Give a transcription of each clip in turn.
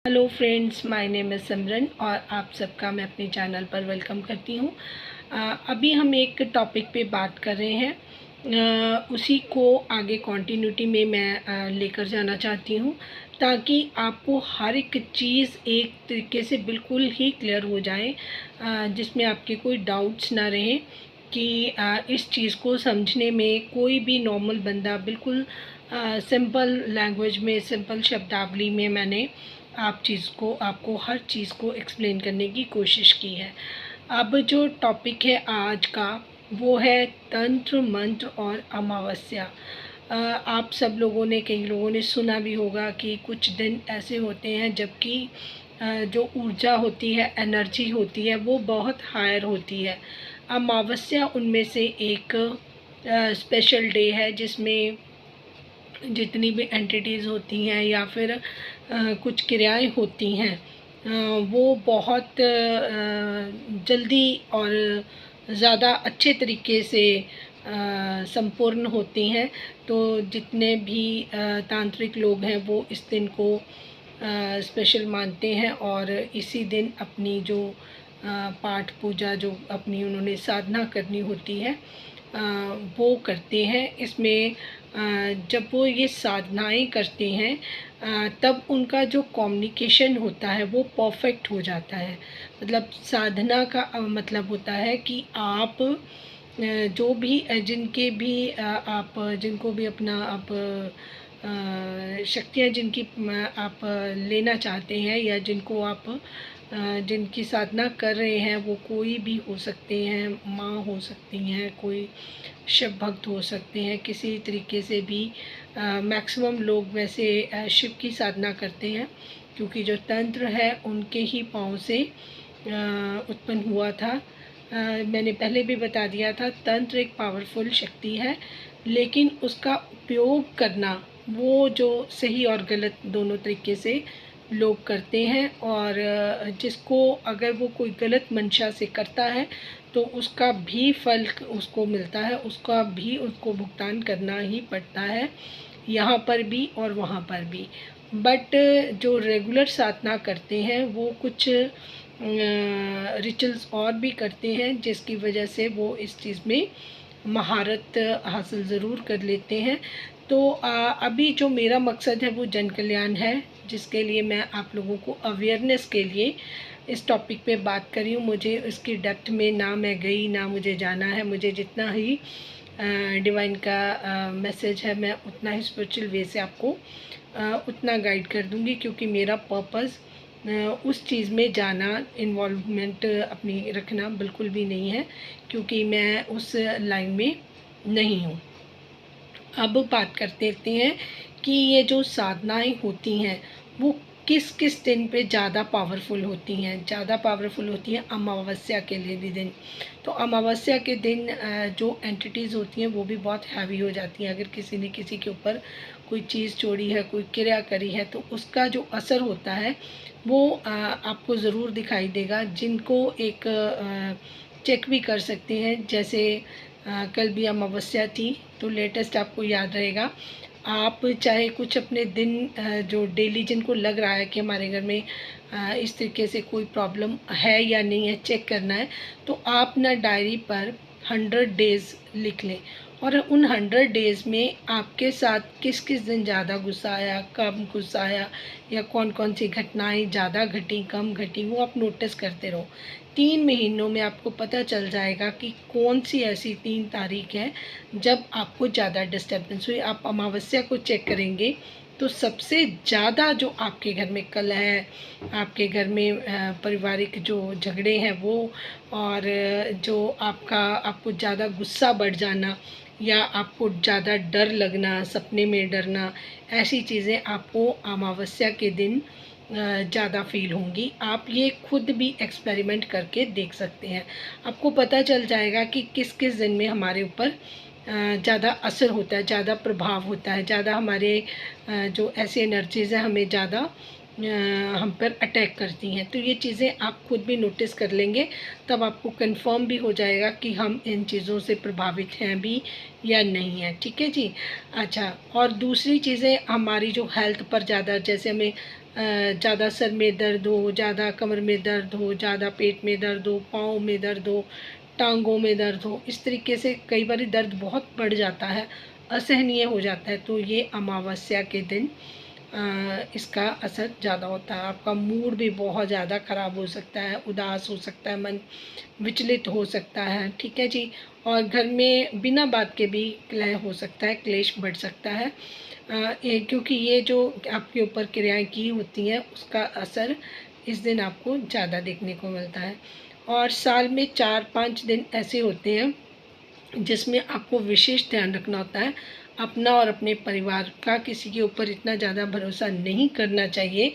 Hello friends, my name is Simran और आप सबका मैं अपने चैनल पर वेलकम करती हूँ। अभी हम एक टॉपिक पे बात कर रहे हैं। उसी को आगे कंटिन्यूटी में मैं लेकर जाना चाहती हूँ ताकि आपको हर एक चीज़ एक तरीके से बिल्कुल ही क्लियर हो जाए, जिसमें आपके कोई डाउट्स ना रहे कि इस चीज़ को समझने में कोई भी नॉर्मल बंदा बिल्कुल सिंपल लैंग्वेज में, सिंपल शब्दावली में मैंने आपको हर चीज़ को एक्सप्लेन करने की कोशिश की है। अब जो टॉपिक है आज का, वो है तंत्र मंत्र और अमावस्या। आप सब लोगों ने, कई लोगों ने सुना भी होगा कि कुछ दिन ऐसे होते हैं जबकि जो ऊर्जा होती है, एनर्जी होती है, वो बहुत हायर होती है। अमावस्या उनमें से एक स्पेशल डे है जिसमें जितनी भी एंटिटीज़ होती हैं या फिर कुछ क्रियाएं होती हैं, वो बहुत जल्दी और ज़्यादा अच्छे तरीके से संपूर्ण होती हैं। तो जितने भी तांत्रिक लोग हैं वो इस दिन को स्पेशल मानते हैं और इसी दिन अपनी जो पाठ पूजा, जो अपनी उन्होंने साधना करनी होती है, वो करते हैं। इसमें जब वो ये साधनाएं करते हैं तब उनका जो कम्युनिकेशन होता है वो परफेक्ट हो जाता है। मतलब साधना का मतलब होता है कि आप जो भी जिनके भी आप जिनको भी अपना आप शक्तियाँ जिनकी आप लेना चाहते हैं या जिनको आप जिनकी साधना कर रहे हैं, वो कोई भी हो सकते हैं, माँ हो सकती हैं, कोई शिव भक्त हो सकते हैं, किसी तरीके से भी। मैक्सिमम लोग वैसे शिव की साधना करते हैं क्योंकि जो तंत्र है उनके ही पाँव से उत्पन्न हुआ था। मैंने पहले भी बता दिया था, तंत्र एक पावरफुल शक्ति है, लेकिन उसका उपयोग करना वो जो सही और गलत दोनों तरीके से लोग करते हैं। और जिसको अगर वो कोई गलत मंशा से करता है तो उसका भी फल उसको मिलता है, उसका भी उसको भुगतान करना ही पड़ता है, यहाँ पर भी और वहाँ पर भी। बट जो रेगुलर साधना करते हैं वो कुछ रिचुअल्स और भी करते हैं जिसकी वजह से वो इस चीज़ में महारत हासिल ज़रूर कर लेते हैं। तो अभी जो मेरा मकसद है वो जन कल्याण है, जिसके लिए मैं आप लोगों को अवेयरनेस के लिए इस टॉपिक पे बात करी हूँ। मुझे इसकी डेप्थ में ना मैं गई, ना मुझे जाना है। मुझे जितना ही डिवाइन का मैसेज है, मैं उतना ही स्पिरिचुअल वे से आपको उतना गाइड कर दूँगी, क्योंकि मेरा पर्पज़ उस चीज़ में जाना, इन्वॉल्वमेंट अपनी रखना बिल्कुल भी नहीं है, क्योंकि मैं उस लाइन में नहीं हूँ। अब बात करते हैं कि ये जो साधनाएं होती हैं वो किस किस दिन पे ज़्यादा पावरफुल होती हैं। ज़्यादा पावरफुल होती हैं अमावस्या के लिए दिन। तो अमावस्या के दिन जो एंटिटीज़ होती हैं वो भी बहुत हैवी हो जाती हैं। अगर किसी ने किसी के ऊपर कोई चीज़ छोड़ी है, कोई क्रिया करी है, तो उसका जो असर होता है वो आपको ज़रूर दिखाई देगा। जिनको एक चेक भी कर सकते हैं, जैसे कल भी अमावस्या थी, तो लेटेस्ट आपको याद रहेगा। आप चाहे कुछ अपने दिन जो डेली जिनको लग रहा है कि हमारे घर में इस तरीके से कोई प्रॉब्लम है या नहीं है, चेक करना है, तो आप ना डायरी पर 100 डेज़ लिख लें और उन 100 डेज़ में आपके साथ किस किस दिन ज़्यादा गुस्सा आया, कम गुस्सा आया, या कौन कौन सी घटनाएं ज़्यादा घटी, कम घटी, वो आप नोटिस करते रहो। 3 महीनों में आपको पता चल जाएगा कि कौन सी ऐसी 3 तारीख है जब आपको ज़्यादा डिस्टर्बेंस हुई। आप अमावस्या को चेक करेंगे तो सबसे ज़्यादा जो आपके घर में कलह है, आपके घर में पारिवारिक जो झगड़े हैं वो, और जो आपको ज़्यादा गुस्सा बढ़ जाना या आपको ज़्यादा डर लगना, सपने में डरना, ऐसी चीज़ें आपको अमावस्या के दिन ज़्यादा फील होंगी। आप ये खुद भी एक्सपेरिमेंट करके देख सकते हैं। आपको पता चल जाएगा कि किस किस दिन में हमारे ऊपर ज़्यादा असर होता है, ज़्यादा प्रभाव होता है, ज़्यादा हमारे जो ऐसी एनर्जीज़ हैं हमें ज़्यादा हम पर अटैक करती हैं। तो ये चीज़ें आप खुद भी नोटिस कर लेंगे, तब आपको कंफर्म भी हो जाएगा कि हम इन चीज़ों से प्रभावित हैं भी या नहीं है। ठीक है जी। अच्छा, और दूसरी चीज़ें हमारी जो हेल्थ पर ज़्यादा, जैसे हमें ज़्यादा सर में दर्द हो, ज़्यादा कमर में दर्द हो, ज़्यादा पेट में दर्द हो, पाँव में दर्द हो, टांगों में दर्द हो, इस तरीके से कई बार दर्द बहुत बढ़ जाता है, असहनीय हो जाता है, तो ये अमावस्या के दिन इसका असर ज़्यादा होता है। आपका मूड भी बहुत ज़्यादा ख़राब हो सकता है, उदास हो सकता है, मन विचलित हो सकता है, ठीक है जी। और घर में बिना बात के भी कलह हो सकता है, क्लेश बढ़ सकता है, क्योंकि ये जो आपके ऊपर क्रियाएं की होती हैं उसका असर इस दिन आपको ज़्यादा देखने को मिलता है। और साल में 4-5 दिन ऐसे होते हैं जिसमें आपको विशेष ध्यान रखना होता है अपना और अपने परिवार का। किसी के ऊपर इतना ज़्यादा भरोसा नहीं करना चाहिए,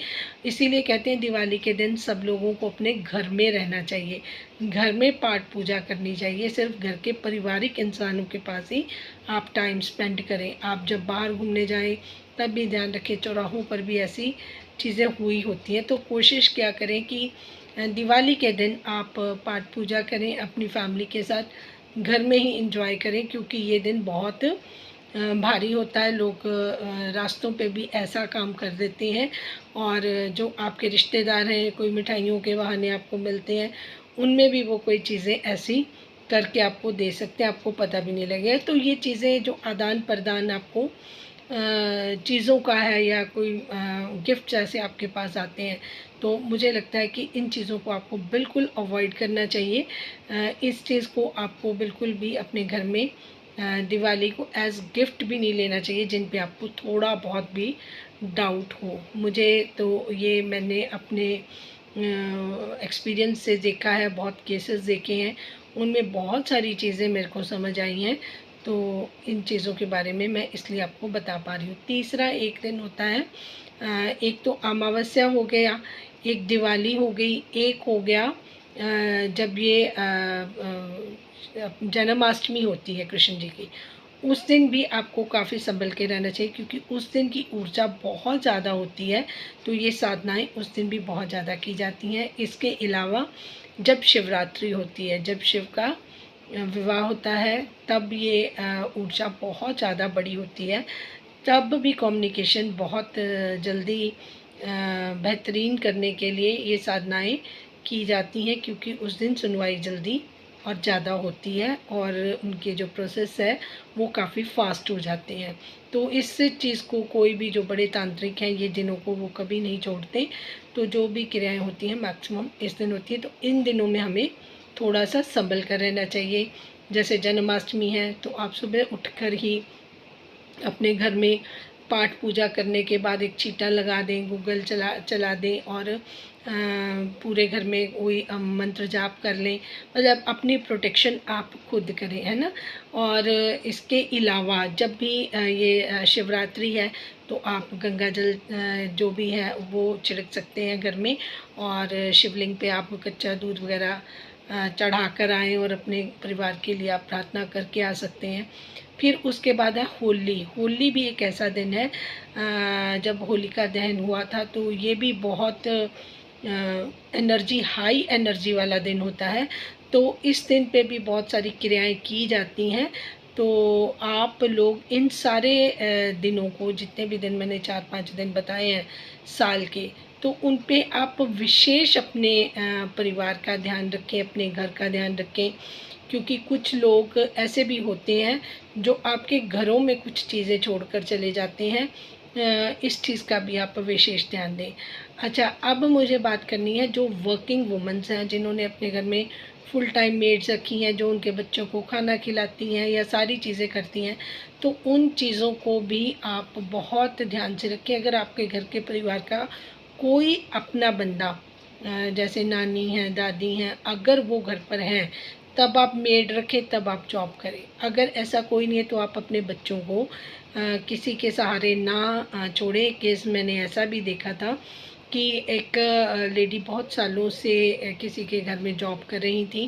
इसीलिए कहते हैं दिवाली के दिन सब लोगों को अपने घर में रहना चाहिए, घर में पाठ पूजा करनी चाहिए, सिर्फ घर के पारिवारिक इंसानों के पास ही आप टाइम स्पेंड करें। आप जब बाहर घूमने जाएं तब भी ध्यान रखें, चौराहों पर भी ऐसी चीज़ें हुई होती हैं, तो कोशिश क्या करें कि दिवाली के दिन आप पाठ पूजा करें, अपनी फैमिली के साथ घर में ही एंजॉय करें, क्योंकि ये दिन बहुत भारी होता है। लोग रास्तों पे भी ऐसा काम कर देते हैं, और जो आपके रिश्तेदार हैं, कोई मिठाइयों के बहाने आपको मिलते हैं, उनमें भी वो कोई चीज़ें ऐसी करके आपको दे सकते हैं, आपको पता भी नहीं लगेगा। तो ये चीज़ें जो आदान प्रदान आपको चीज़ों का है, या कोई गिफ्ट जैसे आपके पास आते हैं, तो मुझे लगता है कि इन चीज़ों को आपको बिल्कुल अवॉइड करना चाहिए। इस चीज़ को आपको बिल्कुल भी अपने घर में दिवाली को एज़ गिफ्ट भी नहीं लेना चाहिए जिन पे आपको थोड़ा बहुत भी डाउट हो। मुझे तो ये मैंने अपने एक्सपीरियंस से देखा है, बहुत केसेस देखे हैं, उनमें बहुत सारी चीज़ें मेरे को समझ आई हैं, तो इन चीज़ों के बारे में मैं इसलिए आपको बता पा रही हूँ। तीसरा एक दिन होता है, एक तो अमावस्या हो गया, एक दिवाली हो गई, एक हो गया जब ये जन्माष्टमी होती है कृष्ण जी की, उस दिन भी आपको काफ़ी संभल के रहना चाहिए, क्योंकि उस दिन की ऊर्जा बहुत ज़्यादा होती है, तो ये साधनाएं उस दिन भी बहुत ज़्यादा की जाती हैं। इसके अलावा जब शिवरात्रि होती है, जब शिव का विवाह होता है, तब ये ऊर्जा बहुत ज़्यादा बड़ी होती है, तब भी कम्युनिकेशन बहुत जल्दी बेहतरीन करने के लिए ये साधनाएं की जाती हैं, क्योंकि उस दिन सुनवाई जल्दी और ज़्यादा होती है, और उनके जो प्रोसेस है वो काफ़ी फास्ट हो जाते हैं। तो इस चीज़ को कोई भी जो बड़े तांत्रिक हैं, ये दिनों को वो कभी नहीं छोड़ते, तो जो भी क्रियाएं होती हैं मैक्सिमम इस दिन होती है, तो इन दिनों में हमें थोड़ा सा संभल कर रहना चाहिए। जैसे जन्माष्टमी है, तो आप सुबह उठकर ही अपने घर में पाठ पूजा करने के बाद एक चीटा लगा दें, गूगल चला दें, और पूरे घर में कोई मंत्र जाप कर लें, मतलब अपनी प्रोटेक्शन आप खुद करें, है ना। और इसके अलावा जब भी ये शिवरात्रि है, तो आप गंगा जल जो भी है वो छिड़क सकते हैं घर में, और शिवलिंग पे आप कच्चा दूध वगैरह चढ़ा कर आएँ, और अपने परिवार के लिए आप प्रार्थना करके आ सकते हैं। फिर उसके बाद है होली। होली भी एक ऐसा दिन है, जब होलिका दहन हुआ था, तो ये भी बहुत हाई एनर्जी वाला दिन होता है, तो इस दिन पे भी बहुत सारी क्रियाएं की जाती हैं। तो आप लोग इन सारे दिनों को, जितने भी दिन मैंने 4-5 दिन बताए हैं साल के, तो उन पे आप विशेष अपने परिवार का ध्यान रखें, अपने घर का ध्यान रखें, क्योंकि कुछ लोग ऐसे भी होते हैं जो आपके घरों में कुछ चीज़ें छोड़कर चले जाते हैं, इस चीज़ का भी आप विशेष ध्यान दें। अच्छा, अब मुझे बात करनी है जो वर्किंग वुमेंस हैं, जिन्होंने अपने घर में फुल टाइम मेड्स रखी हैं, जो उनके बच्चों को खाना खिलाती हैं या सारी चीज़ें करती हैं, तो उन चीज़ों को भी आप बहुत ध्यान से रखें। अगर आपके घर के परिवार का कोई अपना बंदा, जैसे नानी हैं, दादी हैं, अगर वो घर पर हैं, तब आप मेड रखें, तब आप जॉब करें। अगर ऐसा कोई नहीं है, तो आप अपने बच्चों को किसी के सहारे ना छोड़ें। केस मैंने ऐसा भी देखा था कि एक लेडी बहुत सालों से किसी के घर में जॉब कर रही थी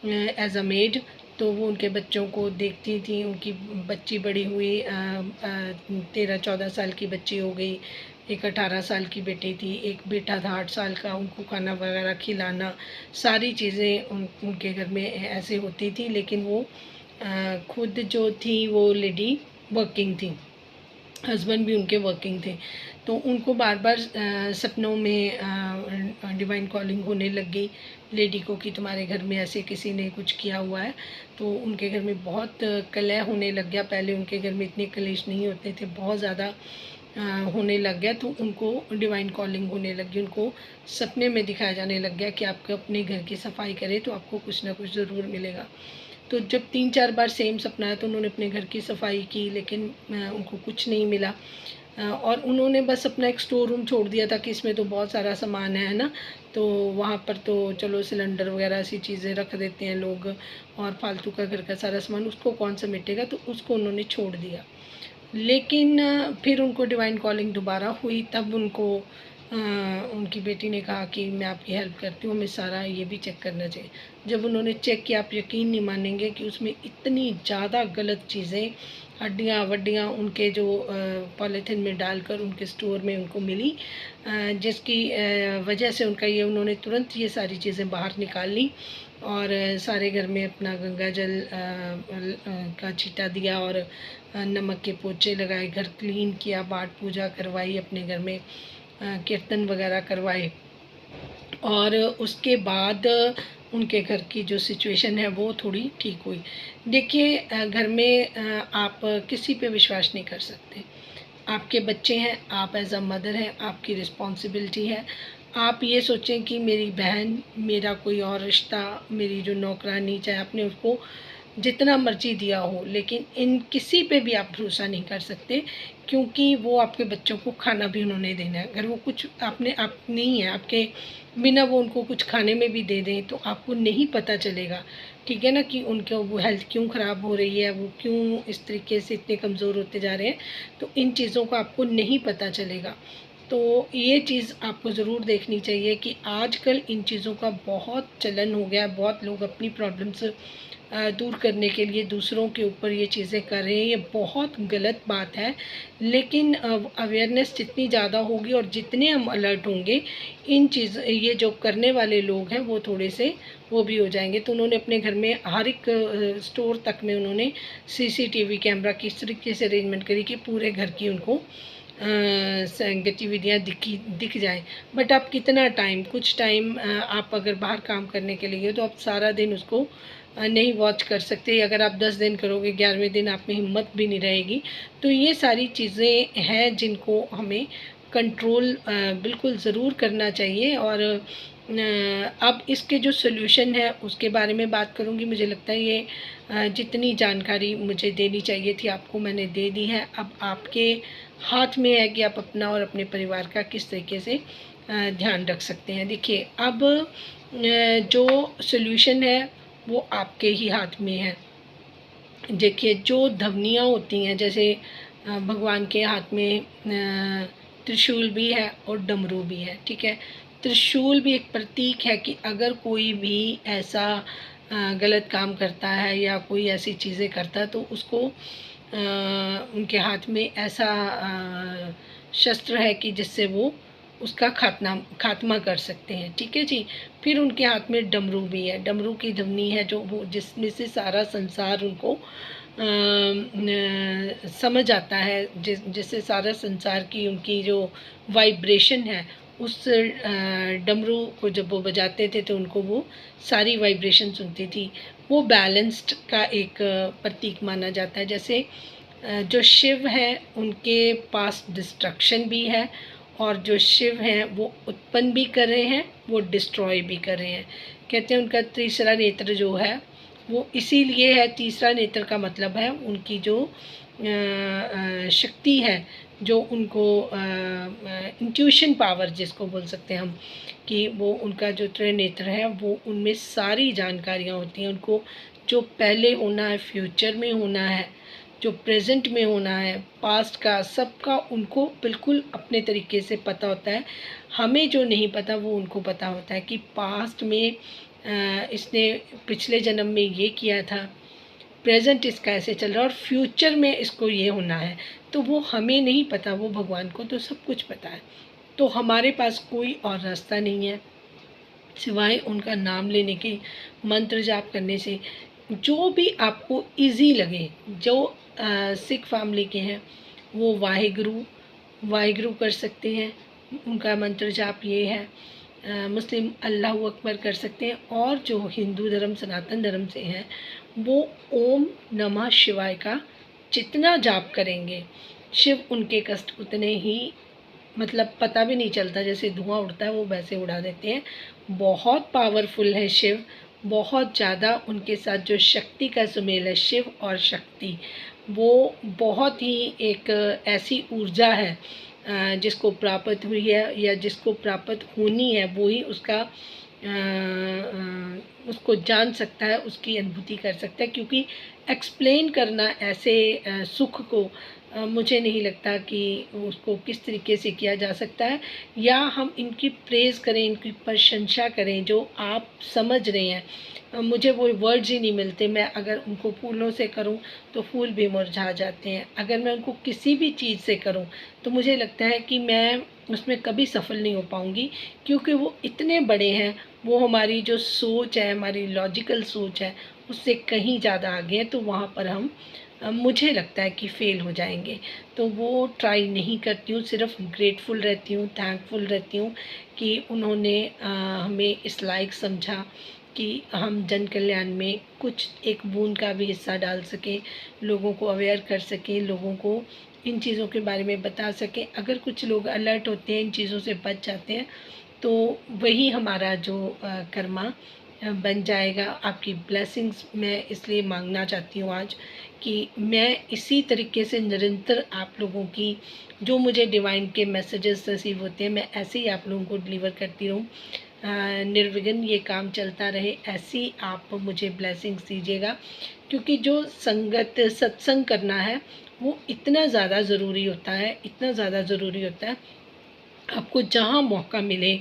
एज अ मेड, तो वो उनके बच्चों को देखती थी। उनकी बच्ची बड़ी हुई, 13-14 साल की बच्ची हो गई, एक 18 साल की बेटी थी, एक बेटा था 8 साल का। उनको खाना वगैरह खिलाना, सारी चीज़ें उनके घर में ऐसे होती थी, लेकिन वो खुद जो थी वो लेडी वर्किंग थी, हस्बैंड भी उनके वर्किंग थे। तो उनको बार बार सपनों में डिवाइन कॉलिंग होने लग गई लेडी को कि तुम्हारे घर में ऐसे किसी ने कुछ किया हुआ है। तो उनके घर में बहुत कलह होने लग गया। पहले उनके घर में इतने कलेश नहीं होते थे, बहुत ज़्यादा होने लग गया। तो उनको डिवाइन कॉलिंग होने लगी, उनको सपने में दिखाया जाने लग गया कि आपको अपने घर की सफाई करें तो आपको कुछ ना कुछ ज़रूर मिलेगा। तो जब 3-4 बार सेम सपना आया तो उन्होंने अपने घर की सफाई की, लेकिन उनको कुछ नहीं मिला। और उन्होंने बस अपना एक स्टोर रूम छोड़ दिया था कि इसमें तो बहुत सारा सामान है ना, तो वहाँ पर तो चलो सिलेंडर वगैरह ऐसी चीज़ें रख देते हैं लोग, और फालतू का घर का सारा सामान उसको कौन समेटेगा, तो उसको उन्होंने छोड़ दिया। लेकिन फिर उनको डिवाइन कॉलिंग दोबारा हुई, तब उनको उनकी बेटी ने कहा कि मैं आपकी हेल्प करती हूँ, हमें सारा ये भी चेक करना चाहिए। जब उन्होंने चेक किया, आप यकीन नहीं मानेंगे कि उसमें इतनी ज़्यादा गलत चीज़ें, हड्डियाँ वड्डियाँ उनके जो पॉलीथिन में डालकर उनके स्टोर में उनको मिली, जिसकी वजह से उनका ये, उन्होंने तुरंत ये सारी चीज़ें बाहर निकाल ली और सारे घर में अपना गंगा जल का छींटा दिया और नमक के पोछे लगाए, घर क्लीन किया, पाठ पूजा करवाई, अपने घर में कीर्तन वगैरह करवाए। और उसके बाद उनके घर की जो सिचुएशन है वो थोड़ी ठीक हुई। देखिए, घर में आप किसी पे विश्वास नहीं कर सकते। आपके बच्चे हैं, आप एज अ मदर हैं, आपकी रिस्पॉन्सिबिलिटी है। आप ये सोचें कि मेरी बहन, मेरा कोई और रिश्ता, मेरी जो नौकरानी, चाहे आपने उसको जितना मर्जी दिया हो, लेकिन इन किसी पे भी आप भरोसा नहीं कर सकते, क्योंकि वो आपके बच्चों को खाना भी उन्होंने देना है। अगर वो कुछ आपने आप नहीं है, आपके बिना वो उनको कुछ खाने में भी दे दें तो आपको नहीं पता चलेगा, ठीक है ना, कि उनके वो हेल्थ क्यों ख़राब हो रही है, वो क्यों इस तरीके से इतने कमज़ोर होते जा रहे हैं। तो इन चीज़ों का आपको नहीं पता चलेगा। तो ये चीज़ आपको ज़रूर देखनी चाहिए कि आजकल इन चीज़ों का बहुत चलन हो गया है। बहुत लोग अपनी प्रॉब्लम्स दूर करने के लिए दूसरों के ऊपर ये चीज़ें कर रहे हैं। ये बहुत गलत बात है, लेकिन अवेयरनेस जितनी ज़्यादा होगी और जितने हम अलर्ट होंगे, इन ये जो करने वाले लोग हैं वो थोड़े से वो भी हो जाएंगे। तो उन्होंने अपने घर में हर एक स्टोर तक में उन्होंने सीसीटीवी कैमरा किस तरीके से अरेंजमेंट करी कि पूरे घर की उनको गतिविधियाँ दिख जाएँ। बट आप कितना टाइम, कुछ टाइम आप अगर बाहर काम करने के लिए हो तो आप सारा दिन उसको नहीं वॉच कर सकते। अगर आप 10 दिन करोगे, 11वें दिन आप में हिम्मत भी नहीं रहेगी। तो ये सारी चीज़ें हैं जिनको हमें कंट्रोल बिल्कुल ज़रूर करना चाहिए। और अब इसके जो सॉल्यूशन है उसके बारे में बात करूँगी। मुझे लगता है ये जितनी जानकारी मुझे देनी चाहिए थी आपको मैंने दे दी है। अब आपके हाथ में है कि आप अपना और अपने परिवार का किस तरीके से ध्यान रख सकते हैं। देखिए, अब जो सॉल्यूशन है वो आपके ही हाथ में है। देखिए, जो ध्वनियाँ होती हैं, जैसे भगवान के हाथ में त्रिशूल भी है और डमरू भी है, ठीक है। त्रिशूल भी एक प्रतीक है कि अगर कोई भी ऐसा गलत काम करता है या कोई ऐसी चीज़ें करता है तो उसको उनके हाथ में ऐसा शस्त्र है कि जिससे वो उसका खात्मा कर सकते हैं, ठीक है जी। फिर उनके हाथ में डमरू भी है। डमरू की ध्वनि है जो वो जिसमें से सारा संसार उनको समझ आता है, जिससे सारा संसार की उनकी जो वाइब्रेशन है, उस डमरू को जब वो बजाते थे तो उनको वो सारी वाइब्रेशन सुनती थी। वो बैलेंस्ड का एक प्रतीक माना जाता है। जैसे जो शिव हैं उनके पास डिस्ट्रक्शन भी है, और जो शिव हैं वो उत्पन्न भी कर रहे हैं, वो डिस्ट्रॉय भी कर रहे हैं। कहते हैं उनका तीसरा नेत्र जो है वो इसीलिए है। तीसरा नेत्र का मतलब है उनकी जो शक्ति है, जो उनको इंट्यूशन पावर जिसको बोल सकते हैं हम, कि वो उनका जो त्रिनेत्र है वो उनमें सारी जानकारियाँ होती हैं। उनको जो पहले होना है, फ्यूचर में होना है, जो प्रेजेंट में होना है, पास्ट का, सबका उनको बिल्कुल अपने तरीके से पता होता है। हमें जो नहीं पता वो उनको पता होता है कि पास्ट में इसने पिछले जन्म में ये किया था, प्रेजेंट इसका ऐसे चल रहा है और फ्यूचर में इसको ये होना है। तो वो हमें नहीं पता, वो भगवान को तो सब कुछ पता है। तो हमारे पास कोई और रास्ता नहीं है सिवाय उनका नाम लेने के, मंत्र जाप करने से। जो भी आपको इजी लगे, जो सिख फैमिली के हैं वो वाहेगुरु वाहिगुरु कर सकते हैं, उनका मंत्र जाप ये है। मुस्लिम अल्लाह अकबर कर सकते हैं, और जो हिंदू धर्म सनातन धर्म से हैं वो ओम नमः शिवाय का जितना जाप करेंगे, शिव उनके कष्ट उतने ही, मतलब पता भी नहीं चलता, जैसे धुआं उड़ता है वो वैसे उड़ा देते हैं। बहुत पावरफुल है शिव, बहुत ज़्यादा उनके साथ जो शक्ति का सुमेल है, शिव और शक्ति, वो बहुत ही एक ऐसी ऊर्जा है जिसको प्राप्त हुई है या जिसको प्राप्त होनी है, वो ही उसको जान सकता है, उसकी अनुभूति कर सकता है। क्योंकि एक्सप्लेन करना ऐसे सुख को मुझे नहीं लगता कि उसको किस तरीके से किया जा सकता है, या हम इनकी प्रेज़ करें, इनकी प्रशंसा करें जो आप समझ रहे हैं। मुझे वो वर्ड्स ही नहीं मिलते। मैं अगर उनको फूलों से करूं तो फूल भी मुरझा जाते हैं, अगर मैं उनको किसी भी चीज़ से करूं तो मुझे लगता है कि मैं उसमें कभी सफल नहीं हो पाऊंगी, क्योंकि वो इतने बड़े हैं, वो हमारी जो सोच है, हमारी लॉजिकल सोच है, उससे कहीं ज़्यादा आगे है। तो वहाँ पर हम मुझे लगता है कि फ़ेल हो जाएंगे। तो वो ट्राई नहीं करती हूँ, सिर्फ ग्रेटफुल रहती हूँ, थैंकफुल रहती हूँ कि उन्होंने हमें इस लायक समझा कि हम जन कल्याण में कुछ एक बूंद का भी हिस्सा डाल सकें, लोगों को अवेयर कर सकें, लोगों को इन चीज़ों के बारे में बता सकें। अगर कुछ लोग अलर्ट होते हैं, इन चीज़ों से बच जाते हैं, तो वही हमारा जो कर्मा बन जाएगा। आपकी ब्लेसिंग्स मैं इसलिए मांगना चाहती हूँ आज कि मैं इसी तरीके से निरंतर आप लोगों की जो मुझे डिवाइन के मैसेजेस रिसीव होते हैं, मैं ऐसे ही आप लोगों को डिलीवर करती रहूँ। निर्विघ्न ये काम चलता रहे, ऐसी आप मुझे ब्लेसिंग्स दीजिएगा। क्योंकि जो संगत सत्संग करना है वो इतना ज़्यादा ज़रूरी होता है, इतना ज़्यादा ज़रूरी होता है। आपको जहाँ मौका मिले,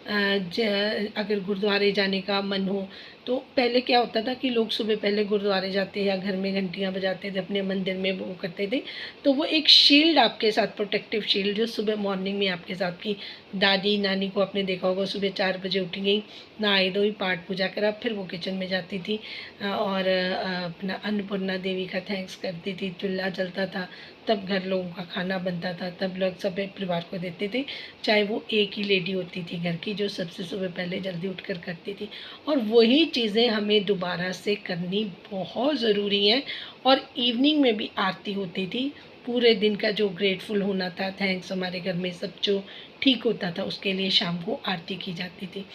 अगर गुरुद्वारे जाने का मन हो, तो पहले क्या होता था कि लोग सुबह पहले गुरुद्वारे जाते या घर में घंटियाँ बजाते थे, अपने मंदिर में वो करते थे। तो वो एक शील्ड आपके साथ, प्रोटेक्टिव शील्ड, जो सुबह मॉर्निंग में आपके साथ की दादी नानी को आपने देखा होगा, सुबह 4 बजे उठ गई, नहाई धोई, पाठ पूजा करा, फिर वो किचन में जाती थी और अपना अन्नपूर्णा देवी का थैंक्स करती थी, चूल्हा जलता था, तब घर लोगों का खाना बनता था, तब लोग सब परिवार को देते थे। चाहे वो एक ही लेडी होती थी घर की जो सबसे सुबह पहले जल्दी उठकर करती थी, और वही चीज़ें हमें दोबारा से करनी बहुत ज़रूरी है। और इवनिंग में भी आरती होती थी, पूरे दिन का जो ग्रेटफुल होना था, थैंक्स, हमारे घर में सब जो ठीक होता था उसके लिए शाम को आरती की जाती थी।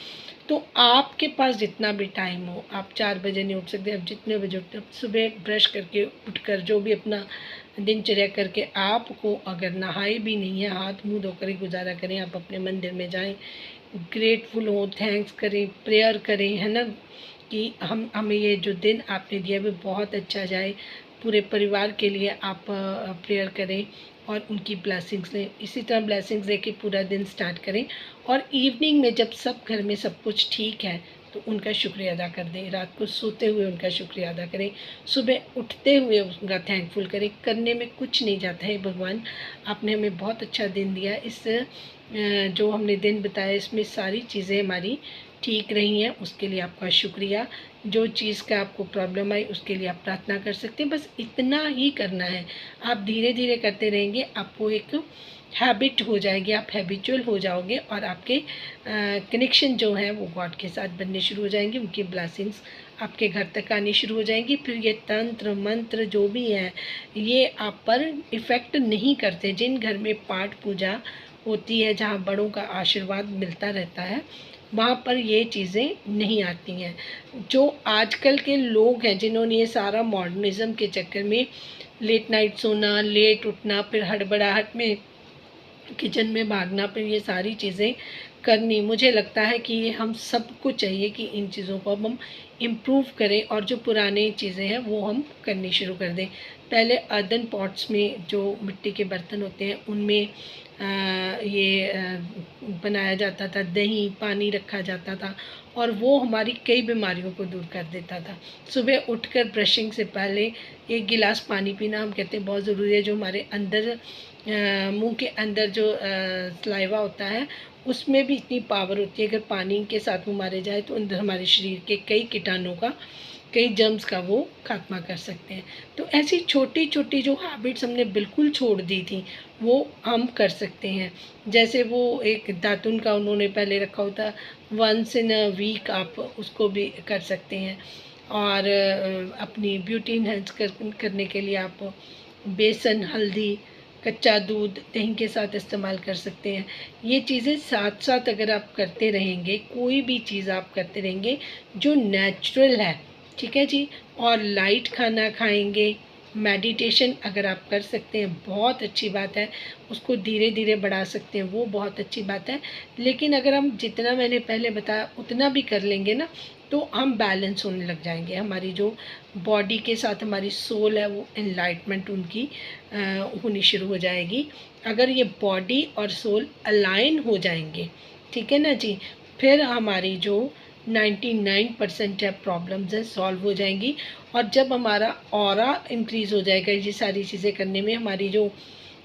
तो आपके पास जितना भी टाइम हो, आप 4 बजे नहीं उठ सकते, आप जितने बजे उठते हो, सुबह ब्रश करके उठकर जो भी अपना दिनचर्या करके, आपको अगर नहाए भी नहीं है, हाथ मुंह धोकर ही गुजारा करें, आप अपने मंदिर में जाएं, ग्रेटफुल हो, थैंक्स करें, प्रेयर करें, है ना, कि हमें ये जो दिन आपने दिया वो बहुत अच्छा जाए। पूरे परिवार के लिए आप प्रेयर करें और उनकी ब्लेसिंग्स लें। इसी तरह ब्लेसिंग्स लेके पूरा दिन स्टार्ट करें, और इवनिंग में जब सब घर में सब कुछ ठीक है तो उनका शुक्रिया अदा कर दें। रात को सोते हुए उनका शुक्रिया अदा करें, सुबह उठते हुए उनका थैंकफुल करें। करने में कुछ नहीं जाता है, भगवान आपने हमें बहुत अच्छा दिन दिया, इस जो हमने दिन बताया इसमें सारी चीज़ें हमारी ठीक रही हैं, उसके लिए आपका शुक्रिया। जो चीज़ का आपको प्रॉब्लम आई उसके लिए आप प्रार्थना कर सकते हैं, बस इतना ही करना है। आप धीरे धीरे करते रहेंगे, आपको एक हैबिट हो जाएगी, आप हैबिचुअल हो जाओगे, और आपके कनेक्शन जो हैं वो गॉड के साथ बनने शुरू हो जाएंगे, उनकी ब्लेसिंग्स आपके घर तक आनी शुरू हो जाएंगी। फिर ये तंत्र मंत्र जो भी है ये आप पर इफ़ेक्ट नहीं करते। जिन घर में पाठ पूजा होती है, जहाँ बड़ों का आशीर्वाद मिलता रहता है, वहाँ पर ये चीज़ें नहीं आती हैं। जो आजकल के लोग हैं जिन्होंने ये सारा मॉडर्निज़्म के चक्कर में लेट नाइट सोना, लेट उठना, फिर हड़बड़ाहट में किचन में भागना, फिर ये सारी चीज़ें करनी, मुझे लगता है कि ये हम सबको चाहिए कि इन चीज़ों को अब हम इम्प्रूव करें, और जो पुरानी चीज़ें हैं वो हम करनी शुरू कर दें। पहले अर्दन पॉट्स में जो मिट्टी के बर्तन होते हैं उनमें बनाया जाता था, दही पानी रखा जाता था, और वो हमारी कई बीमारियों को दूर कर देता था। सुबह उठकर ब्रशिंग से पहले 1 गिलास पानी पीना हम कहते हैं बहुत ज़रूरी है। जो हमारे अंदर मुंह के अंदर जो सलाइवा होता है उसमें भी इतनी पावर होती है, अगर पानी के साथ वो मारे जाए तो अंदर हमारे शरीर के कई कीटाणुओं का कई जर्म्स का वो खात्मा कर सकते हैं। तो ऐसी छोटी छोटी जो हैबिट्स हमने बिल्कुल छोड़ दी थी वो हम कर सकते हैं। जैसे वो एक दातुन का उन्होंने पहले रखा होता, वंस इन अ वीक आप उसको भी कर सकते हैं। और अपनी ब्यूटी इन्हेंस करने के लिए आप बेसन, हल्दी, कच्चा दूध दही के साथ इस्तेमाल कर सकते हैं। ये चीज़ें साथ साथ अगर आप करते रहेंगे, कोई भी चीज़ आप करते रहेंगे जो नेचुरल है, ठीक है जी, और लाइट खाना खाएंगे, मेडिटेशन अगर आप कर सकते हैं बहुत अच्छी बात है, उसको धीरे धीरे बढ़ा सकते हैं वो बहुत अच्छी बात है। लेकिन अगर हम जितना मैंने पहले बताया उतना भी कर लेंगे ना तो हम बैलेंस होने लग जाएंगे। हमारी जो बॉडी के साथ हमारी सोल है वो एनलाइटमेंट उनकी होनी शुरू हो जाएगी। अगर ये बॉडी और सोल अलाइन हो जाएंगे, ठीक है ना जी, फिर हमारी जो 99% है प्रॉब्लम्स हैं सॉल्व हो जाएंगी। और जब हमारा ऑरा इंक्रीज़ हो जाएगा ये सारी चीज़ें करने में, हमारी जो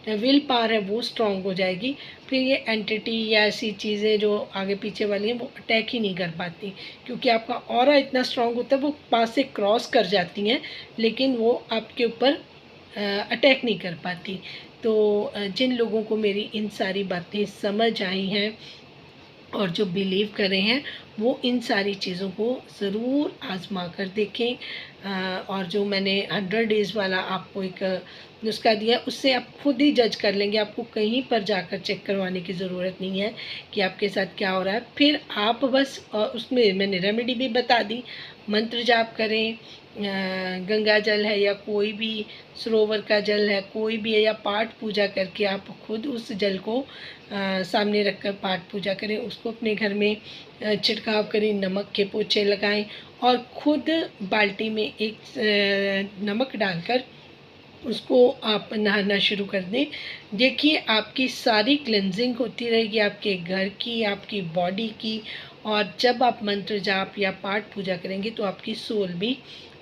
विल पावर है वो स्ट्रांग हो जाएगी, फिर ये एंटिटी या ऐसी चीज़ें जो आगे पीछे वाली हैं वो अटैक ही नहीं कर पाती, क्योंकि आपका ऑरा इतना स्ट्रांग होता है वो पास से क्रॉस कर जाती हैं लेकिन वो आपके ऊपर अटैक नहीं कर पाती। तो जिन लोगों को मेरी इन सारी बातें समझ आई हैं और जो बिलीव कर रहे हैं वो इन सारी चीज़ों को ज़रूर आजमा कर देखें। और जो मैंने 100 डेज़ वाला आपको एक नुस्खा दिया उससे आप खुद ही जज कर लेंगे। आपको कहीं पर जाकर चेक करवाने की ज़रूरत नहीं है कि आपके साथ क्या हो रहा है। फिर आप बस उसमें मैंने रेमेडी भी बता दी, मंत्र जाप करें, गंगा जल है या कोई भी सरोवर का जल है कोई भी है, या पाठ पूजा करके आप खुद उस जल को सामने रखकर पाठ पूजा करें, उसको अपने घर में छिड़काव करें, नमक के पोछे लगाएं और खुद बाल्टी में एक नमक डालकर उसको आप नहाना शुरू कर दें। देखिए आपकी सारी क्लेंजिंग होती रहेगी, आपके घर की, आपकी बॉडी की। और जब आप मंत्र जाप या पाठ पूजा करेंगे तो आपकी सोल भी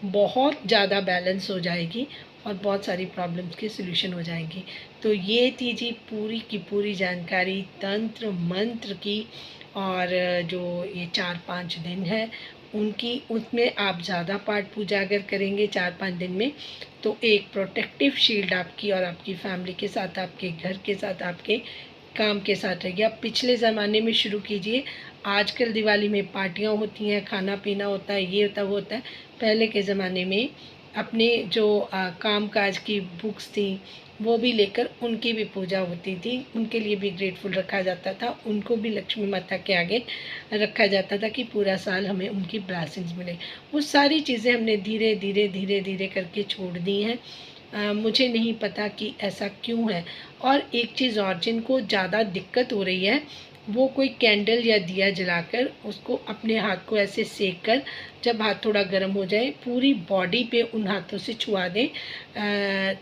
बहुत ज़्यादा बैलेंस हो जाएगी और बहुत सारी प्रॉब्लम्स के सल्यूशन हो जाएंगी। तो ये थी जी पूरी की पूरी जानकारी तंत्र मंत्र की। और जो ये 4-5 दिन है उनकी, उसमें आप ज़्यादा पाठ पूजा अगर करेंगे 4-5 दिन में तो एक प्रोटेक्टिव शील्ड आपकी और आपकी फैमिली के साथ, आपके घर के साथ, आपके काम के साथ रहेगी। आप पिछले ज़माने में शुरू कीजिए। आजकल दिवाली में पार्टियाँ होती हैं, खाना पीना होता है, ये होता है वो होता है। पहले के ज़माने में अपने जो काम काज की बुक्स थी वो भी लेकर उनकी भी पूजा होती थी, उनके लिए भी ग्रेटफुल रखा जाता था, उनको भी लक्ष्मी माता के आगे रखा जाता था कि पूरा साल हमें उनकी ब्लेसिंग्स मिले। वो सारी चीज़ें हमने धीरे धीरे धीरे धीरे करके छोड़ दी हैं। मुझे नहीं पता कि ऐसा क्यों है। और एक चीज़ और, जिनको ज़्यादा दिक्कत हो रही है वो कोई कैंडल या दिया जलाकर उसको अपने हाथ को ऐसे सेक कर, जब हाथ थोड़ा गर्म हो जाए पूरी बॉडी पे उन हाथों से छुआ दें,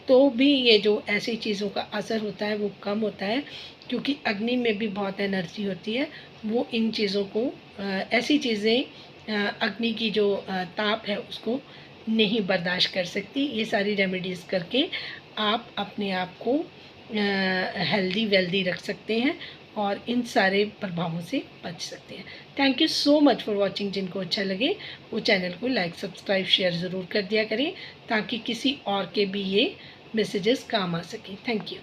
तो भी ये जो ऐसी चीज़ों का असर होता है वो कम होता है। क्योंकि अग्नि में भी बहुत एनर्जी होती है, वो इन चीज़ों को ऐसी चीज़ें अग्नि की जो ताप है उसको नहीं बर्दाश्त कर सकती। ये सारी रेमेडीज़ करके आप अपने आप को हेल्दी वेल्दी रख सकते हैं और इन सारे प्रभावों से बच सकते हैं। Thank you so much for watching. जिनको अच्छा लगे वो चैनल को लाइक सब्सक्राइब शेयर ज़रूर कर दिया करें ताकि किसी और के भी ये मैसेजेस काम आ सकें। Thank you.